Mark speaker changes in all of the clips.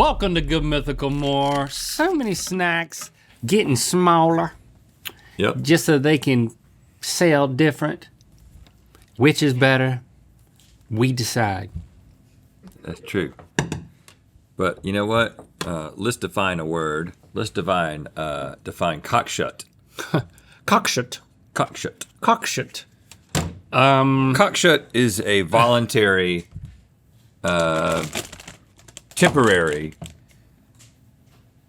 Speaker 1: Welcome to Good Mythical More. So many snacks getting smaller.
Speaker 2: Yep.
Speaker 1: Just so they can sell different. Which is better? We decide.
Speaker 2: That's true. But you know what? Let's define a word. Let's define cockshut.
Speaker 1: Cockshut.
Speaker 2: Cockshut.
Speaker 1: Cockshut.
Speaker 2: Cockshut is a voluntary, temporary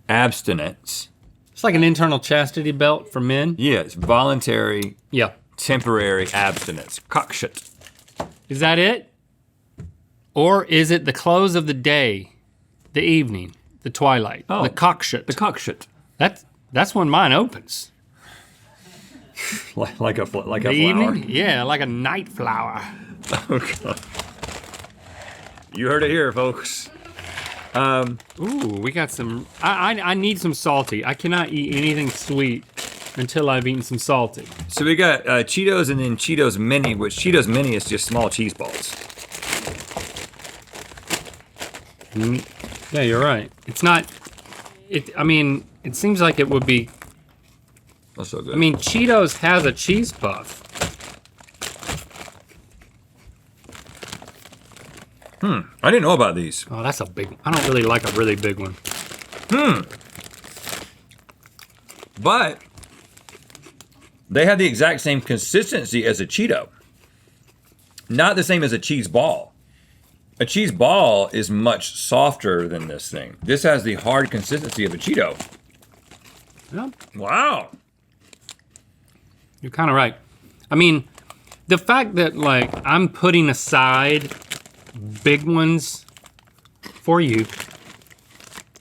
Speaker 2: abstinence.
Speaker 1: It's like an internal chastity belt for men.
Speaker 2: Yeah, it's voluntary,
Speaker 1: Yeah.
Speaker 2: temporary abstinence. Cockshut.
Speaker 1: Is that it? Or is it the close of the day, the evening, the twilight,
Speaker 2: Oh,
Speaker 1: the cockshut?
Speaker 2: The cockshut.
Speaker 1: That's when mine opens.
Speaker 2: like a flower.
Speaker 1: The evening? Yeah, like a night flower.
Speaker 2: Oh God. You heard it here, folks.
Speaker 1: Ooh, we got some, I need some salty. I cannot eat anything sweet until I've eaten some salty.
Speaker 2: So we got Cheetos and then Cheetos Mini, which Cheetos Mini is just small cheese balls.
Speaker 1: Yeah, you're right. It's not, I mean, it seems like it would be,
Speaker 2: That's so good.
Speaker 1: I mean, Cheetos has a cheese puff.
Speaker 2: I didn't know about these.
Speaker 1: Oh, that's a big one. I don't really like a really big one.
Speaker 2: But they have the exact same consistency as a Cheeto. Not the same as a cheese ball. A cheese ball is much softer than this thing. This has the hard consistency of a Cheeto.
Speaker 1: Well,
Speaker 2: Wow.
Speaker 1: you're kind of right. I mean, the fact that like I'm putting aside big ones for you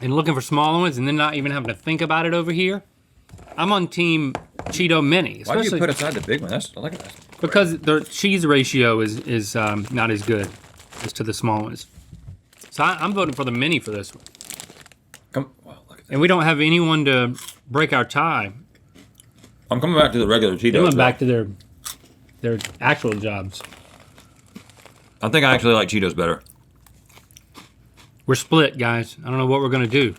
Speaker 1: and looking for smaller ones and then not even having to think about it over here, I'm on team Cheeto Mini.
Speaker 2: Why do you put aside the big one? I like that.
Speaker 1: Because the cheese ratio is not as good as to the small ones. So I'm voting for the Mini for this one.
Speaker 2: Wow, look at that.
Speaker 1: And we don't have anyone to break our tie.
Speaker 2: I'm coming back to the regular Cheetos.
Speaker 1: They went back to their actual jobs.
Speaker 2: I think I actually like Cheetos better.
Speaker 1: We're split, guys. I don't know what we're gonna do.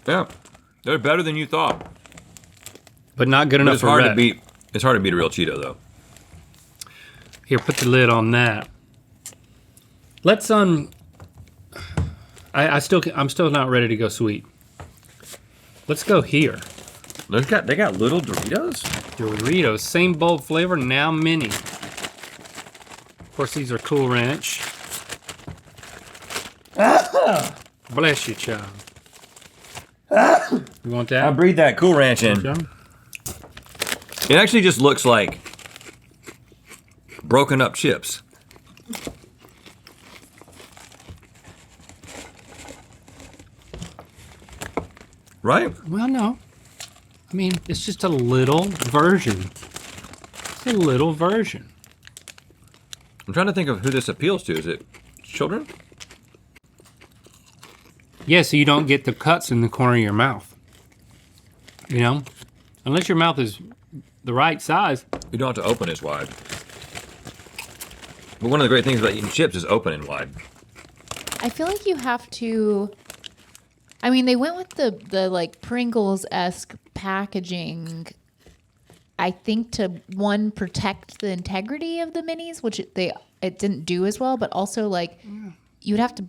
Speaker 2: Yeah, they're better than you thought.
Speaker 1: But not good
Speaker 2: But
Speaker 1: enough
Speaker 2: it's
Speaker 1: for
Speaker 2: hard
Speaker 1: Rhett.
Speaker 2: to beat. It's hard to beat a real Cheeto though.
Speaker 1: Here, put the lid on that. Let's I'm still not ready to go sweet. Let's go here.
Speaker 2: They got little Doritos.
Speaker 1: Doritos, same bold flavor, now mini. Of course, these are Cool Ranch. Bless you, child. You want
Speaker 2: I
Speaker 1: that?
Speaker 2: breathe that Cool Ranch in.
Speaker 1: Joe?
Speaker 2: It actually just looks like broken up chips. Right?
Speaker 1: Well, no. I mean, it's just a little version. It's a little version.
Speaker 2: I'm trying to think of who this appeals to. Is it children?
Speaker 1: Yeah, so you don't get the cuts in the corner of your mouth. You know? Unless your mouth is the right size.
Speaker 2: You don't have to open as wide. But one of the great things about eating chips is open and wide.
Speaker 3: I feel like you have to. I mean, they went with the like Pringles-esque packaging. I think to protect the integrity of the minis, which it didn't do as well, but also like you'd have to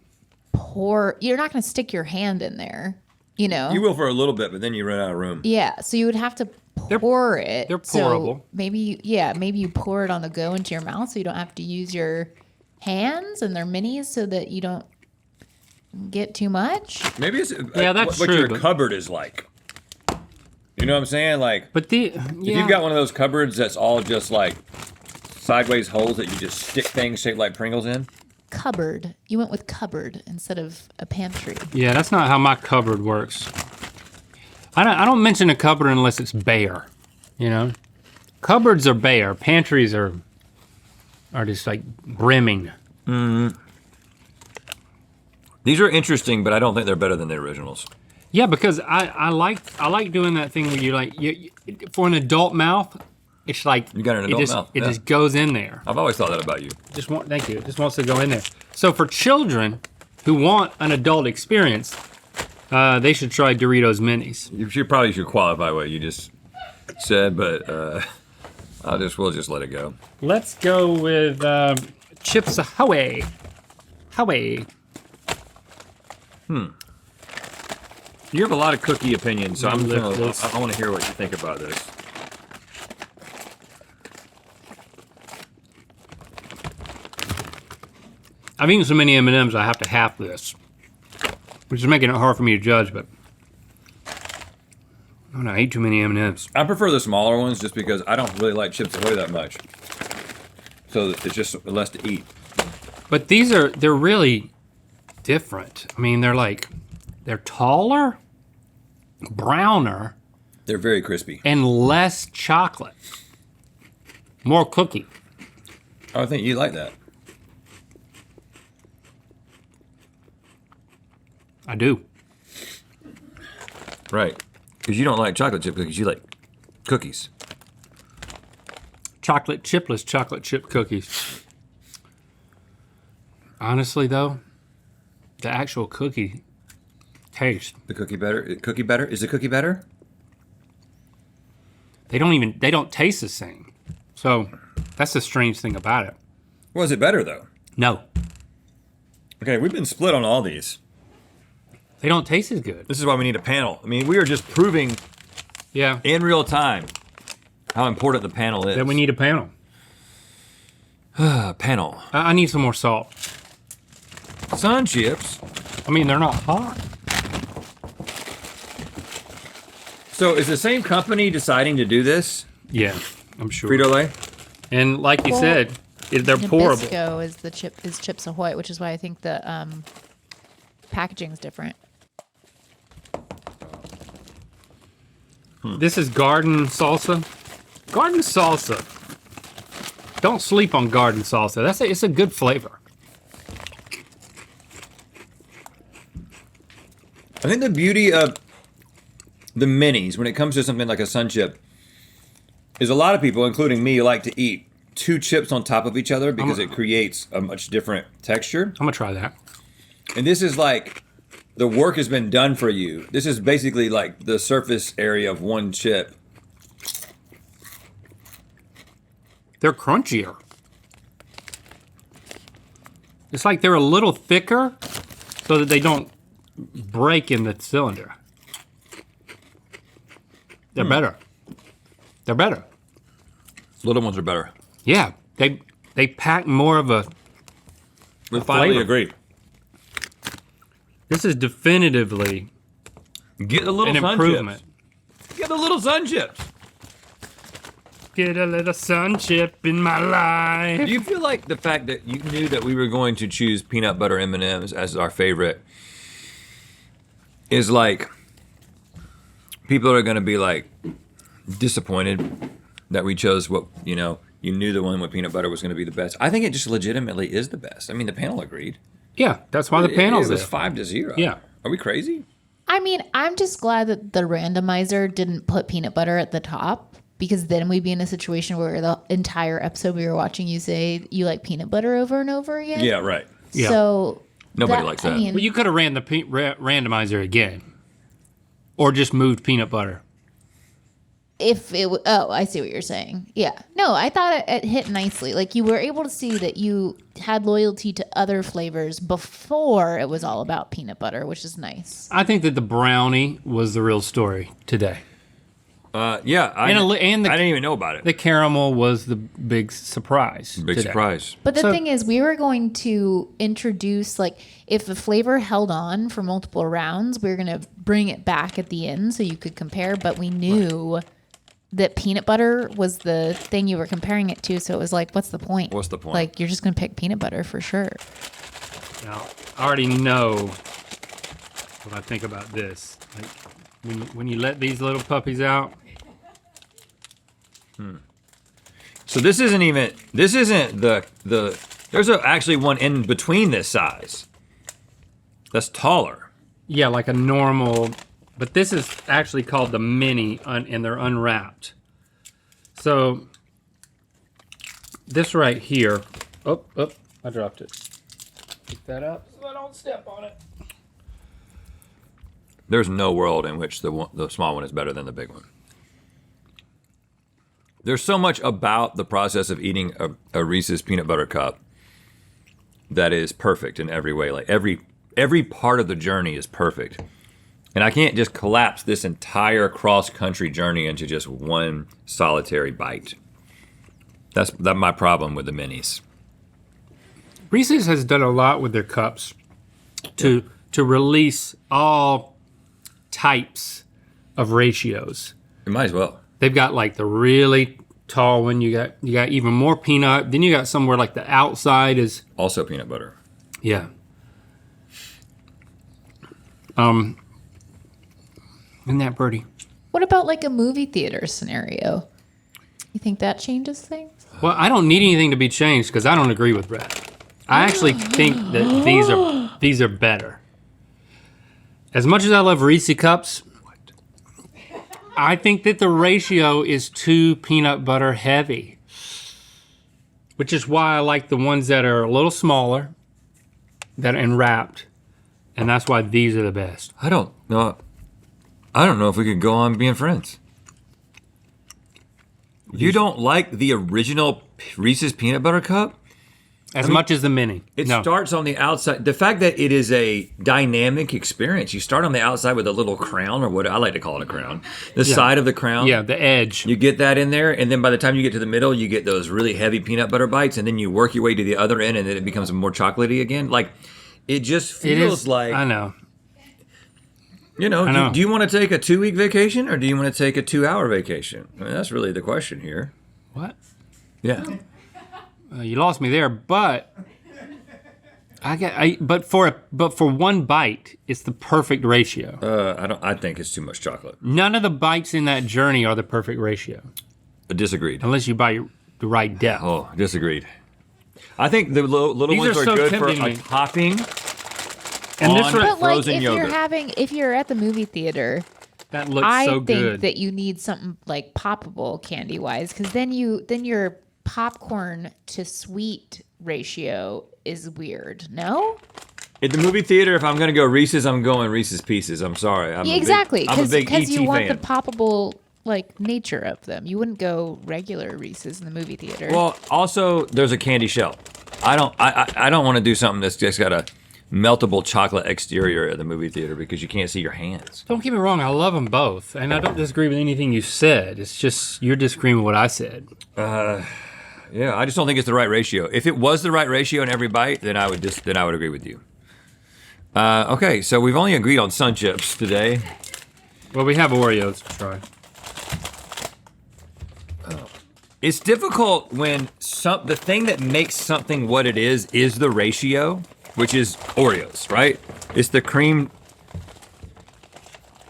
Speaker 3: pour. You're not going to stick your hand in there, you know.
Speaker 2: You will for a little bit, but then you run out of room.
Speaker 3: Yeah, so you would have to pour it.
Speaker 1: They're
Speaker 3: So
Speaker 1: pourable.
Speaker 3: maybe you pour it on the go into your mouth, so you don't have to use your hands, and they're minis, so that you don't get too much.
Speaker 2: Maybe it's
Speaker 1: Yeah, that's
Speaker 2: what
Speaker 1: true,
Speaker 2: your
Speaker 1: but-
Speaker 2: cupboard is like. You know what I'm saying? Like,
Speaker 1: But
Speaker 2: if you've got one of those cupboards that's all just like sideways holes that you just stick things shaped like Pringles in.
Speaker 3: Cupboard. You went with cupboard instead of a pantry.
Speaker 1: Yeah, that's not how my cupboard works. I don't mention a cupboard unless it's bare, you know? Cupboards are bare, pantries are just like brimming.
Speaker 2: These are interesting, but I don't think they're better than the originals.
Speaker 1: Yeah, because I like doing that thing where you for an adult mouth, It's like
Speaker 2: You got an adult mouth.
Speaker 1: It
Speaker 2: Yeah.
Speaker 1: just goes in there.
Speaker 2: I've always thought that about you.
Speaker 1: Thank you. It just wants to go in there. So for children who want an adult experience, they should try Doritos Minis.
Speaker 2: You probably should qualify what you just said, but we'll just let it go.
Speaker 1: Let's go with Chips Ahoy. Howie.
Speaker 2: You have a lot of cookie opinions, so I want
Speaker 1: Delicious.
Speaker 2: to hear what you think about this.
Speaker 1: I've eaten so many M&Ms, I have to half this, which is making it hard for me to judge. But I ate too many M&Ms.
Speaker 2: I prefer the smaller ones just because I don't really like Chips Ahoy that much. So it's just less to eat.
Speaker 1: But they're really different. I mean, they're taller, browner,
Speaker 2: They're very crispy.
Speaker 1: and less chocolate. More cookie.
Speaker 2: Oh, I think you like that.
Speaker 1: I do.
Speaker 2: Right. Because you don't like chocolate chip cookies, you like cookies.
Speaker 1: Chocolate chipless chocolate chip cookies. Honestly, though, the actual cookie taste,
Speaker 2: The cookie better? Cookie better? Is the cookie better?
Speaker 1: they don't taste the same. So that's the strange thing about it.
Speaker 2: Was it better though?
Speaker 1: No,
Speaker 2: Okay, we've been split on all these.
Speaker 1: they don't taste as good.
Speaker 2: This is why we need a panel. I mean, we are just proving
Speaker 1: Yeah,
Speaker 2: in real time how important the panel is.
Speaker 1: then we need a panel.
Speaker 2: a panel.
Speaker 1: I need some more salt.
Speaker 2: Sun chips.
Speaker 1: I mean, they're not hot.
Speaker 2: So is the same company deciding to do this?
Speaker 1: Yeah, I'm sure.
Speaker 2: Frito-Lay?
Speaker 1: And like you
Speaker 3: Well,
Speaker 1: said, they're pourable.
Speaker 3: Nabisco is Chips Ahoy, which is why I think the packaging is different.
Speaker 1: This is garden salsa. Garden salsa. Don't sleep on garden salsa. It's a good flavor.
Speaker 2: I think the beauty of the minis when it comes to something like a Sun Chip is a lot of people, including me, like to eat two chips on top of each other because it creates a much different texture.
Speaker 1: I'm gonna try that.
Speaker 2: And this is like the work has been done for you. This is basically like the surface area of one chip.
Speaker 1: They're crunchier. It's like they're a little thicker so that they don't break in the cylinder. They're better. They're better.
Speaker 2: Little ones are better.
Speaker 1: Yeah, they pack more of a.
Speaker 2: We finally
Speaker 1: flavor.
Speaker 2: agree.
Speaker 1: This is definitively
Speaker 2: Get the little
Speaker 1: an
Speaker 2: Sun
Speaker 1: improvement.
Speaker 2: Chips. Get the little Sun Chips.
Speaker 1: Get a little sun chip in my life.
Speaker 2: Do you feel like the fact that you knew that we were going to choose peanut butter M&Ms as our favorite is like people are going to be like disappointed that we chose what, you knew the one with peanut butter was going to be the best. I think it just legitimately is the best. I mean, the panel agreed.
Speaker 1: Yeah, that's why the panel's
Speaker 2: It was
Speaker 1: there.
Speaker 2: 5-0.
Speaker 1: Yeah.
Speaker 2: Are we crazy?
Speaker 3: I mean, I'm just glad that the randomizer didn't put peanut butter at the top, because then we'd be in a situation where the entire episode we were watching you say you like peanut butter over and over again.
Speaker 2: Yeah, right.
Speaker 1: Yeah.
Speaker 3: So
Speaker 2: Nobody likes that.
Speaker 3: I mean,
Speaker 1: Well, you could have ran the randomizer again, or just moved peanut butter.
Speaker 3: if it I see what you're saying. Yeah. No, I thought it hit nicely. Like you were able to see that you had loyalty to other flavors before it was all about peanut butter, which is nice.
Speaker 1: I think that the brownie was the real story today.
Speaker 2: Yeah. I
Speaker 1: And the
Speaker 2: didn't even know about it.
Speaker 1: The caramel was the big surprise.
Speaker 2: Big
Speaker 1: today.
Speaker 2: surprise.
Speaker 3: But the
Speaker 1: So-
Speaker 3: thing is, we were going to introduce, like, if the flavor held on for multiple rounds, we were going to bring it back at the end so you could compare. But we knew that peanut butter was the thing you were comparing it to. So it was like, what's the point?
Speaker 2: What's the point?
Speaker 3: Like, you're just going to pick peanut butter for sure.
Speaker 1: Now, I already know what I think about this. Like, when you let these little puppies out,
Speaker 2: So this isn't the there's actually one in between this size. That's taller.
Speaker 1: yeah, like a normal, but this is actually called the mini, and they're unwrapped. So this right here, oh, I dropped it. Pick that up so I don't Don't step on it.
Speaker 2: There's no world in which the small one is better than the big one. There's so much about the process of eating a Reese's peanut butter cup that is perfect in every way. Like every part of the journey is perfect. And I can't just collapse this entire cross-country journey into just one solitary bite. That's my problem with the minis.
Speaker 1: Reese's has done a lot with their cups to release all types of ratios.
Speaker 2: You might as well.
Speaker 1: They've got like the really tall one. You got even more peanut. Then you got somewhere like the outside is
Speaker 2: Also peanut butter.
Speaker 1: yeah. Isn't that pretty?
Speaker 3: What about like a movie theater scenario? You think that changes things?
Speaker 1: Well, I don't need anything to be changed because I don't agree with Brett. I actually think that these are better. As much as I love Reese cups, I think that the ratio is too peanut butter heavy, which is why I like the ones that are a little smaller, that are wrapped, and that's why these are the best.
Speaker 2: I don't know if we could go on being friends. You don't like the original Reese's peanut butter cup?
Speaker 1: As much as the mini.
Speaker 2: It
Speaker 1: No.
Speaker 2: starts on the outside. The fact that it is a dynamic experience. You start on the outside with a little crown, or what I like to call it a crown. The side of the crown.
Speaker 1: Yeah, the edge.
Speaker 2: You get that in there, and then by the time you get to the middle, you get those really heavy peanut butter bites, and then you work your way to the other end, and then it becomes more chocolatey again. Like, it just feels like...
Speaker 1: I know.
Speaker 2: You know,
Speaker 1: I know.
Speaker 2: do you want to take a 2-week vacation, or do you want to take a 2-hour vacation? I mean, that's really the question here.
Speaker 1: What?
Speaker 2: Yeah.
Speaker 1: You lost me there, but but for one bite, it's the perfect ratio.
Speaker 2: I think it's too much chocolate.
Speaker 1: None of the bites in that journey are the perfect ratio,
Speaker 2: Disagreed.
Speaker 1: unless you buy the right depth.
Speaker 2: Oh, disagreed. I think the little
Speaker 1: These
Speaker 2: ones
Speaker 1: are
Speaker 2: are
Speaker 1: so
Speaker 2: good for
Speaker 1: tempting
Speaker 2: a
Speaker 1: me.
Speaker 2: topping.
Speaker 1: And this
Speaker 2: on
Speaker 1: one-
Speaker 3: But like
Speaker 2: frozen
Speaker 3: if
Speaker 2: yogurt.
Speaker 3: if you're at the movie theater,
Speaker 1: That looks
Speaker 3: I
Speaker 1: so
Speaker 3: think
Speaker 1: good.
Speaker 3: that you need something like poppable candy wise, because then your popcorn to sweet ratio is weird. No?
Speaker 2: At the movie theater, if I'm going to go Reese's, I'm going Reese's Pieces. I'm sorry.
Speaker 3: Yeah, exactly.
Speaker 2: I'm a big
Speaker 3: Because
Speaker 2: E.T.
Speaker 3: you want
Speaker 2: fan.
Speaker 3: the poppable like nature of them. You wouldn't go regular Reese's in the movie theater.
Speaker 2: Well, also, there's a candy shell. I don't want to do something that's just got a meltable chocolate exterior at the movie theater because you can't see your hands.
Speaker 1: Don't get me wrong, I love them both, and I don't disagree with anything you said. It's just you're disagreeing with what I said.
Speaker 2: Yeah, I just don't think it's the right ratio. If it was the right ratio in every bite, then I would agree with you. Okay, so we've only agreed on Sun Chips today.
Speaker 1: Well, we have Oreos to try.
Speaker 2: It's difficult when the thing that makes something what it is the ratio, which is Oreos, right? It's the cream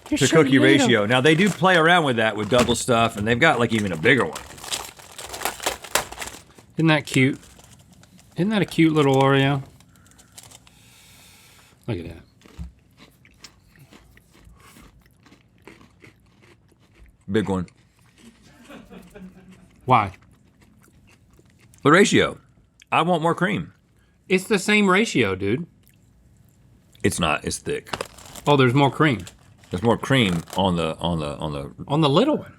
Speaker 2: to cookie ratio. Now they do play around with that with double stuff, and they've got like even a bigger one.
Speaker 1: Isn't that cute? Isn't that a cute little Oreo? Look at that.
Speaker 2: Big one.
Speaker 1: Why?
Speaker 2: The ratio. I want more cream.
Speaker 1: It's the same ratio, dude.
Speaker 2: It's not. It's thick.
Speaker 1: Oh, there's more cream
Speaker 2: There's more cream on the.
Speaker 1: on the little one.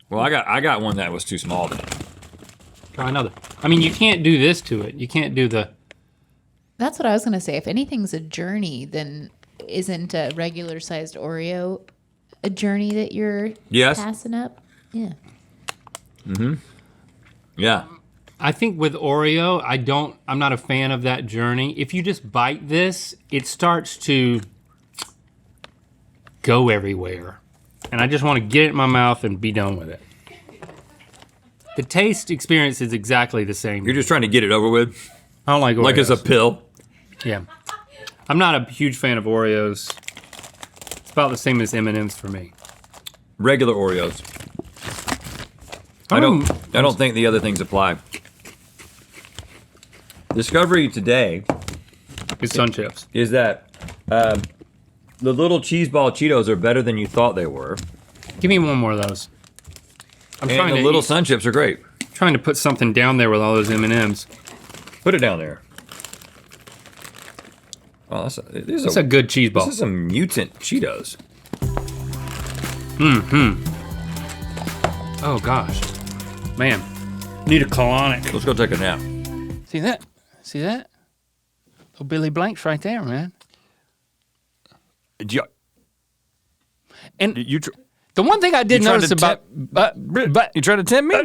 Speaker 2: Well, I got one that was too small. Then.
Speaker 1: Try another. I mean, you can't do this to it. You can't do the.
Speaker 3: That's what I was gonna say. If anything's a journey, then isn't a regular sized Oreo a journey that you're
Speaker 2: Yes.
Speaker 3: passing up? Yeah.
Speaker 2: Yeah.
Speaker 1: I think with Oreo, I'm not a fan of that journey. If you just bite this, it starts to go everywhere. And I just want to get it in my mouth and be done with it. The taste experience is exactly the same.
Speaker 2: You're just trying to get it over with,
Speaker 1: I don't like Oreos.
Speaker 2: like it's a pill.
Speaker 1: Yeah. I'm not a huge fan of Oreos. It's about the same as M&M's for me.
Speaker 2: Regular Oreos. I don't think the other things apply. Discovery today
Speaker 1: It's Sun Chips.
Speaker 2: is that the little cheese ball Cheetos are better than you thought they were,
Speaker 1: Give me one more of those. I'm
Speaker 2: and the little Sun Chips are great.
Speaker 1: trying to put something down there with all those M&Ms.
Speaker 2: Put it down there. Oh,
Speaker 1: It's a good cheese ball.
Speaker 2: This is some mutant Cheetos.
Speaker 1: Oh gosh, man, need a colonic.
Speaker 2: Let's go take a nap.
Speaker 1: See that? See that? Little Billy Blanks right there, man. And
Speaker 2: You
Speaker 1: the one thing I did
Speaker 2: you tried
Speaker 1: notice
Speaker 2: to
Speaker 1: about,
Speaker 2: you trying to tempt me?